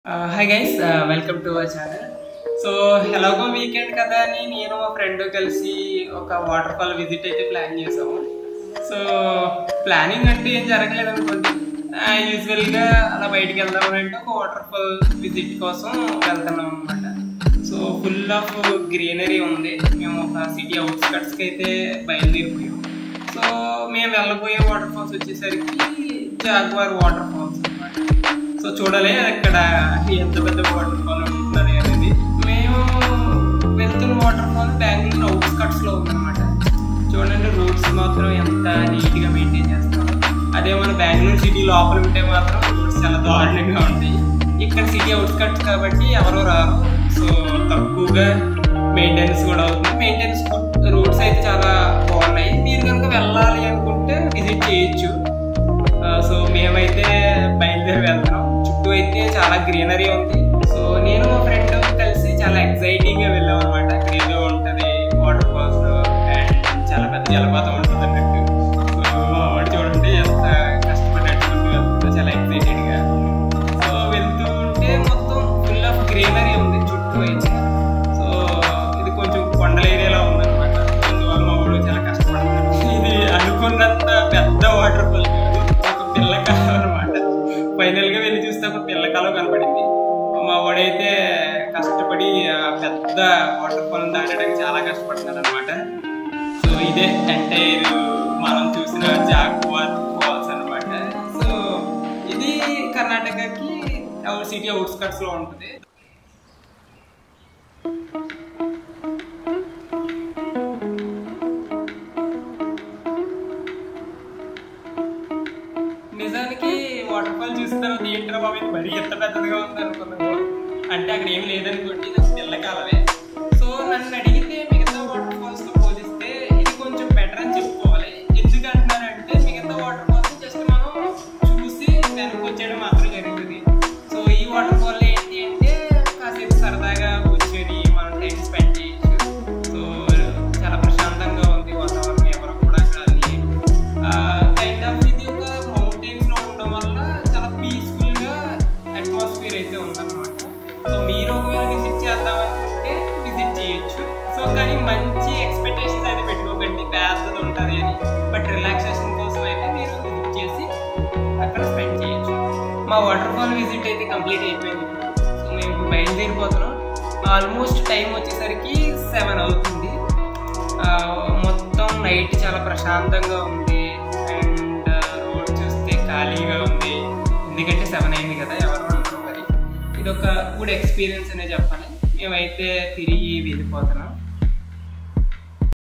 Hi guys, welcome to our channel. So ఎలాగో weekend కదా అని నేను మా ఫ్రెండ్ కలిసి ఒక వాటర్ ఫాల్ విజిట్ అయితే ప్లాన్ చేసాము. సో ప్లానింగ్ అంటే ఏం జరగలేదు అనుకోండి, యూజువల్గా అలా బయటికి వెళ్దామంటే ఒక వాటర్ ఫాల్ విజిట్ కోసం వెళ్తున్నాం అనమాట. సో ఫుల్ ఆఫ్ గ్రీనరీ ఉంది. మేము ఒక సిటీ అవుట్స్కట్స్కి అయితే బయలుదేరిపోయాం. సో మేము వెళ్ళబోయే వాటర్ ఫాల్స్ వచ్చేసరికి జాగ్వార్ వాటర్ ఫాల్స్ అనమాట. సో చూడాలి అక్కడ ఎంత పెద్ద వాటర్ ఫాల్ ఉంటుంది అనేది. మేము వెళ్తున్న వాటర్ ఫాల్ బెంగళూరు అవుట్స్కట్స్లో ఉందన్నమాట. చూడండి రోడ్స్ మాత్రం ఎంత నీట్గా మెయింటైన్ చేస్తారు. అదే మన బెంగళూరు సిటీ లోపల ఉంటే మాత్రం రోడ్స్ చాలా దారుణంగా ఉంటాయి. ఇక్కడ సిటీ అవుట్స్కట్స్ కాబట్టి ఎవరో రారు. సో తక్కువగా మెయింటెనెన్స్ కూడా అవుతుంది. మెయింటెనెన్స్ రోడ్స్ అయితే చాలా బాగున్నాయి. మీరు కనుక వెళ్ళాలి అనుకుంటే విజిట్ చేయొచ్చు. సో మేమైతే బయలుదేరి వెళ్తున్నాం. చుట్టూ అయితే చాలా గ్రీనరీ ఉంది. సో నేను మా ఫ్రెండ్ కలిసి చాలా ఎక్సైటింగ్గా వెళ్ళాం అనమాట. అక్కడ ఏదో ఉంటుంది వాటర్ ఫాల్స్ అండ్ చాలా పెద్ద జలపాతం ఉంటుంది అన్నట్టు. సో వాడు చూడండి ఎంత కష్టపడినట్టు వెళ్తుందో, చాలా ఎక్సైటెడ్గా. సో వెళ్తూ ఉంటే మొత్తం ఫుల్ ఆఫ్ గ్రీనరీ ఉంది చుట్టూ అయితే. సో ఇది కొంచెం కొండల ఏరియాలో ఉందన్నమాట. అందువల్ల మా ఊళ్ళో చాలా కష్టపడుతున్నాడు. ఇది అనుకున్నంత పెద్ద వాటర్ ఫాల్ పిల్లకాలం అనమాట. ఫైనల్ గా వెళ్ళి చూస్తే ఒక పిల్లకాలం కనపడింది. మా వాడైతే కష్టపడి పెద్ద వాటర్ ఫాల్ దాటడానికి చాలా కష్టపడుతున్నాడు అనమాట. సో ఇదే అంటే మనం చూసిన జాగ్వార్ ఫాల్స్ అనమాట. సో ఇది కర్ణాటకకి సిటీ అవుట్స్కట్స్ లో ఉంటుంది. నిజానికి వాటర్ ఫాల్ చూసిన తర్వాత ఏంట్రా బాబు ఇది మరీ ఎంత పెద్దదిగా ఉంది అనుకున్నాను. అంటే అక్కడ ఏం లేదనుకోండి, నాకు పిల్లకాలమే. సో నన్ను అడిగితే మిగతా వాటర్ ఫాల్స్తో పోలిస్తే ఇది కొంచెం బెటర్ అని చెప్పుకోవాలి. ఎందుకంటున్నానంటే మిగతా వాటర్ ఫాల్స్ జస్ట్ మనం చూసి వెనక్కి వచ్చేయడం మాత్రం జరుగుతుంది. సో ఈ వాటర్ ఫాల్ ఏంటి అంటే కాసేపు సరదాగా కూర్చొని మనం టైం స్పెండ్ చేయొచ్చు. సో చాలా ప్రశాంతంగా ఉంది వాతావరణం. ఎవరు కూడా కానీ కైండ్ ఆఫ్ ఇది ఒక మౌంటైన్స్లో ఉండడం వల్ల చాలా పీస్ఫుల్గా అట్మాస్ఫియర్ అయితే ఉందన్నమాట. సో మీరు ఒకవేళ విజిట్ చేద్దామనుకుంటే విజిట్ చేయొచ్చు. సో కానీ మంచి ఎక్స్పెక్టేషన్స్ అయితే పెట్టుకోకండి పెద్దది ఉంటుంది అని. బట్ రిలాక్సేషన్ కోసం అయితే మీరు విజిట్ చేసి అక్కడ స్పెండ్ చేయొచ్చు. మా వాటర్ ఫాల్ విజిట్ అయితే కంప్లీట్ అయిపోయింది. సో మేము బయలుదేరిపోతున్నాం. ఆల్మోస్ట్ టైం వచ్చేసరికి 7 అవుతుంది. మొత్తం నైట్ చాలా ప్రశాంతంగా ఉంది. అండ్ రోడ్ చూస్తే ఖాళీగా ఉంది. ఎందుకంటే 7 అయింది కదా, ఎవరు ఉండరు. మరి ఇది ఒక గుడ్ ఎక్స్పీరియన్స్ అనే చెప్పాలి. మేమైతే తిరిగి వెళ్ళిపోతున్నాం.